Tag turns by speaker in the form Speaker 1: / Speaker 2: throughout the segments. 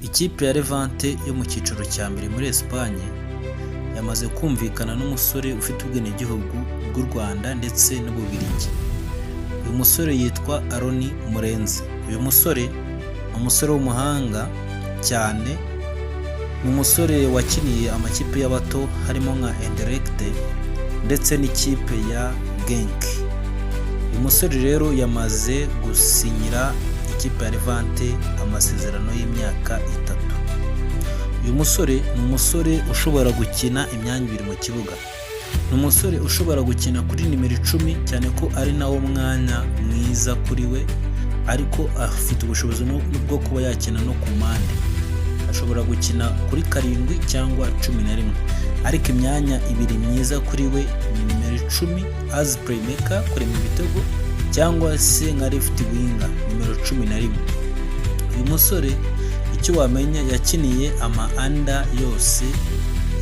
Speaker 1: Ikipe ya Levante yo mu cyiciro cya mbere muri Espagne yamaze kumvikana n'umusore ufite ubwenegihugu bw'u Rwanda ndetse n'Ububiligi. Uyu musore yitwa Aroni Murenzi. Uyu musore ni umusore w'umuhanga cyane, ni umusore wakiniye amakipe y'abato harimo nka Anderlecht ndetse n'ikipe ya Genk. Uyu musore rero yamaze gusinyira ikipe ya Levante amasezerano y'imyaka 3. Uyu musore ni umusore ushobora gukina imyanya 2 mu kibuga. Ni umusore ushobora gukina kuri nimero 10 cyane ko ari nawo mwanya mwiza kuri we, ariko afite ubushobozi bwo kuba yakina no ku mpande. Ashobora gukina kuri 7 cyangwa 11, ariko imyanya 2 myiza kuri we ni nimero 10 as playmaker kuri mu bitego cyangwa se nka left winger nimero 11. Uyu musore icyo wamenya, yakiniye ama under yose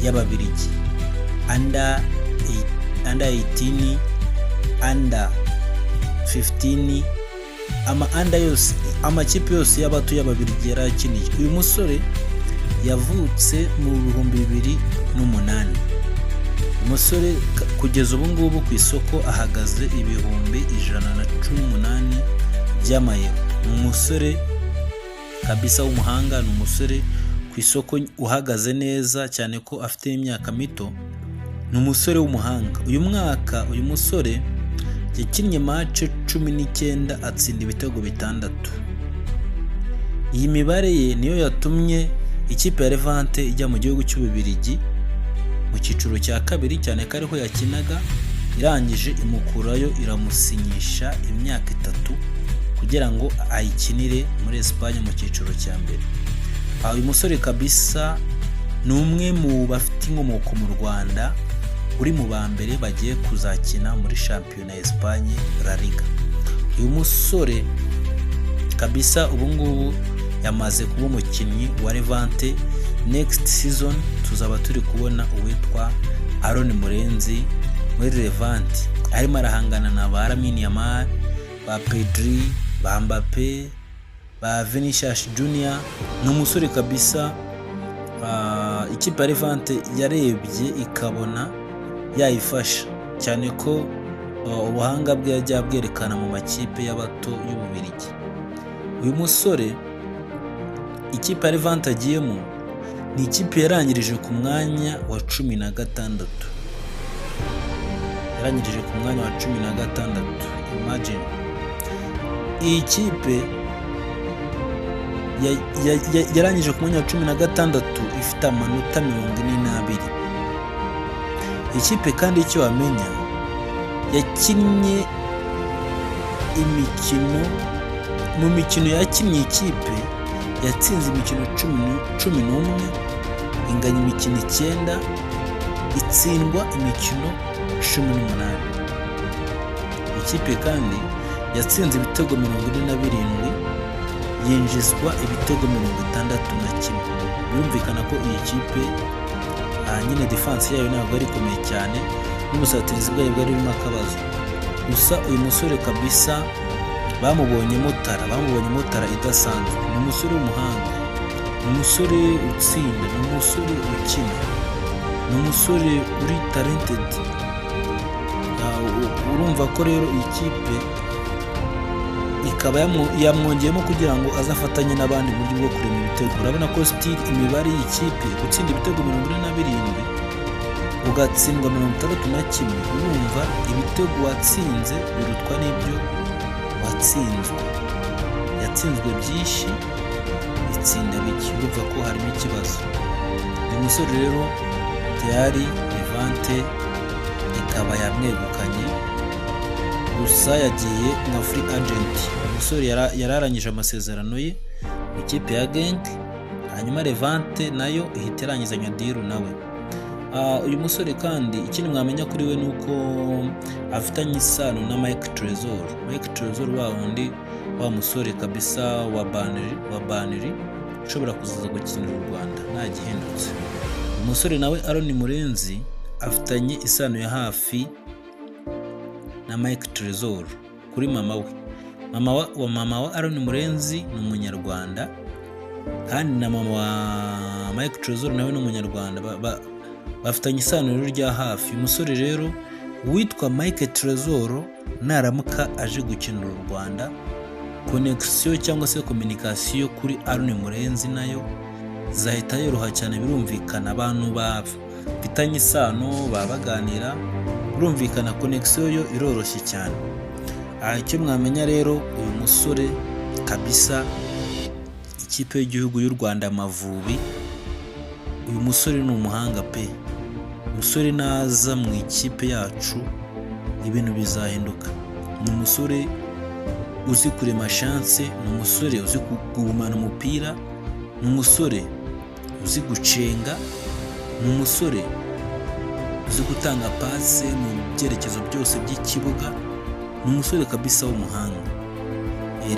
Speaker 1: y'Ababiligi, under 18, under 15, ama under yose, amakipe yose y'abato y'Ababiligi yarakiniye. Uyu musore yavutse mu 2008. Umusore kugeza ubu ngubu ku isoko ahagaze 118 by'amayero. Ni umusore kabisa w'umuhanga, ni umusore ku isoko uhagaze neza cyane ko afite imyaka mito. Ni umusore w'umuhanga. Uyu mwaka uyu musore yakinnye match 19 atsinda ibitego 6. Iyi mibare ye niyo yatumye ikipe ya Levante ijya mu gihugu cy'Ububiligi mu cyiciro cya kabiri, cyane ko ariho yakinaga. Irangije imukurayo iramusinyisha imyaka 3 kugira ngo ayikinire muri Espagne mu cyiciro cya mbere. Uyu musore kabisa ni umwe mu bafite inkomoko mu Rwanda, uri mu ba mbere bagiye kuzakina muri shampiyona ya Espagne La Liga. Uyu musore kabisa ubu ngubu yamaze kuba umukinnyi wa Levante. Next season tuzaba turi kubona uwitwa Aroni Murenzi muri Levante arimo arahangana na ba Lamine Yamal, ba Pedri, ba Mbappe, ba Vinicius Junior. Ni umusore kabisa ikipe ya Levante yarebye ikabona yayifasha cyane ko ubuhanga bwe yajya bwerekana mu makipe y'abato y'Ububiligi. Uyu musore ikipe ya Levante agiyemo ni ikipe yarangirije ku mwanya wa 16. Yarangirije ku mwanya wa 16. Imagine. Iyi kipe yarangije ku mwanya wa 16 ifite amanota 42. Ikipe kandi icyo wamenya, yakinnye mu mikino yakinnye ikipe yatsinze imikino 11, inganya imikino 9, itsindwa imikino 18. Ikipe kandi yatsinze ibitego 47, yinjizwa ibitego 61. Birumvikana ko iyi kipe nyine defense yayo ntabwo ari ikomeye cyane, n'ubusatirizi bwayo bwari burimo akabazo. Gusa uyu musore kabisa bamubonye mutara idasanzwe. Ni umusore w'umuhanga, ni umusore utsinda, ni umusore ukina, ni umusore uri talented. Urumva ko rero iyi kipe ikaba yamwongeyemo kugira ngo azafatanye n'abandi mu buryo bwo kurema ibitego. Urabona ko still imibare y'ikipe gutsinda ibitego 47 ugatsindwa 61. Urumva ibitego watsinze birutwa n'ibyo watsinzwe. Yatsinzwe byinshi, itsinda bike. Urumva ko harimo ikibazo. Uyu musore rero tayari Levante ikaba yamwegukanye, gusa yagiye nka free agent. Umusore yararangije amasezerano ye mu ikipe ya Genk, hanyuma Levante nayo ihita irangizanya deal nawe. Uyu musore kandi ikindi mwamenya kuri we nuko afitanye isano na Mike Trezor. Mike Trezor wa musore kabisa wa Burnley ushobora kuzaza gukinira u Rwanda nta gihindutse. Umusore nawe Aroni Murenzi afitanye isano ya hafi na Mike Trezor kuri mama we. Mama wa Aroni Murenzi ni Umunyarwanda, kandi na mama wa Mike Trezor nawe ni umunyarwanda, bafitanye isano rero rya hafi. Uyu musore rero witwa Mike Trezor naramuka aje gukinira u Rwanda, connection cyangwa se communication kuri Arune Murenzi nayo zahita yoroha cyane, birumvikana abantu bafitanye isano baganira, birumvikana connection yo iroroshye cyane. Icyo mwamenya rero, uyu musore kabisa ikipe y'igihugu y'u Rwanda Amavubi, uyu musore ni umuhanga pe. Umusore naza mu ikipe yacu ibintu bizahinduka. Ni umusore uzi kurema chance, ni umusore uzi kugumana umupira, ni umusore uzi gucenga, ni umusore uzi gutanga pase mu byerekezo byose by'ikibuga, ni umusore kabisa w'umuhanga.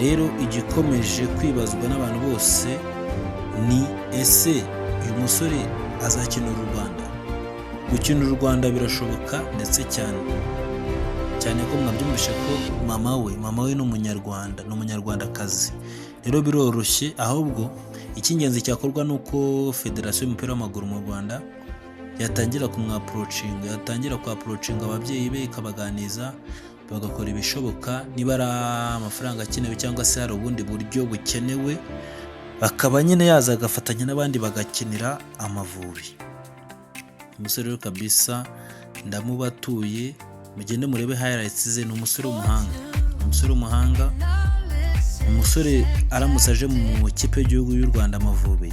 Speaker 1: Rero igikomeje kwibazwa n'abantu bose ni ese uyu musore azakinira u Rwanda? Gukinira u Rwanda birashoboka ndetse cyane ko mwabyumvishe ko mama we ni umunyarwanda, ni umunyarwandakazi. Rero biroroshye, ahubwo icy'ingenzi cyakorwa ni uko Federasiyo y'umupira w'amaguru mu Rwanda yatangira ku-approaching ababyeyi be, ikabaganiza bagakora ibishoboka, niba ari amafaranga akenewe cyangwa se hari ubundi buryo bukenewe, bakaba nyine yaza agafatanya n'abandi bagakinira Amavubi. Umusore rero kabisa ndamubatuye, mugende murebe highlights ze. Ni umusore w'umuhanga, umusore aramutse aje mu kipe y'igihugu y'u Rwanda Amavubi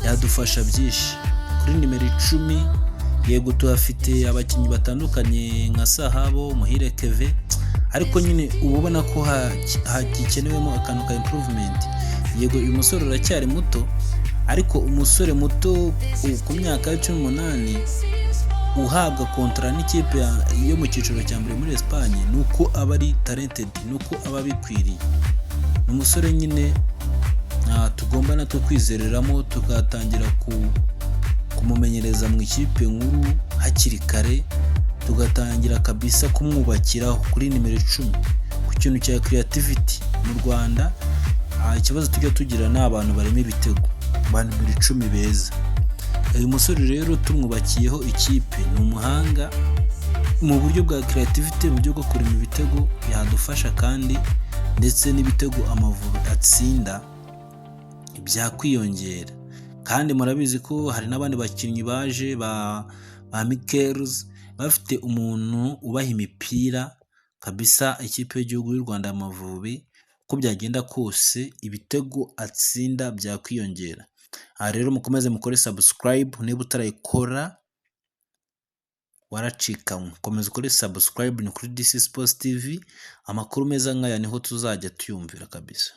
Speaker 1: yadufasha byinshi. Kuri nimero 10 yego tuhafite abakinnyi batandukanye nka Sahabo, Muhire Keve, ariko nyine uba ubona ko hagikenewemo akantu ka improvement. Yego uyu musore uracyari muto, ariko umusore muto ku myaka ya 18 uhabwa kontra n'ikipe yo mu cyiciro cya mbere muri Espagne, nuko aba ari talented, nuko aba bikwiriye. Ni umusore nyine tugomba natwe kwizereramo, tugatangira kumumenyereza mu ikipe nkuru hakiri kare, tugatangira kabisa kumwubakiraho kuri nimero 10 ku kintu cya creativity. Mu Rwanda ikibazo tujya tugira n'abantu barimo ibitego, abantu 10 beza. Uyu musore rero tumwubakiyeho ikipe, ni umuhanga mu buryo bwa creativity, mu buryo bwo kurema ibitego yadufasha, kandi ndetse n'ibitego Amavubi atsinda byakwiyongera. Kandi murabizi ko hari n'abandi bakinnyi baje ba Mikels, bafite umuntu ubaha imipira kabisa. Ikipe y'igihugu y'u Rwanda Amavubi uko byagenda kose ibitego atsinda byakwiyongera. Rero mukomeze mukore subscribe, niba utarayikora waracikanywe, komeza ukore subscribe. Ni kuri DC Sports TV, amakuru meza nk'aya niho tuzajya tuyumvira kabisa.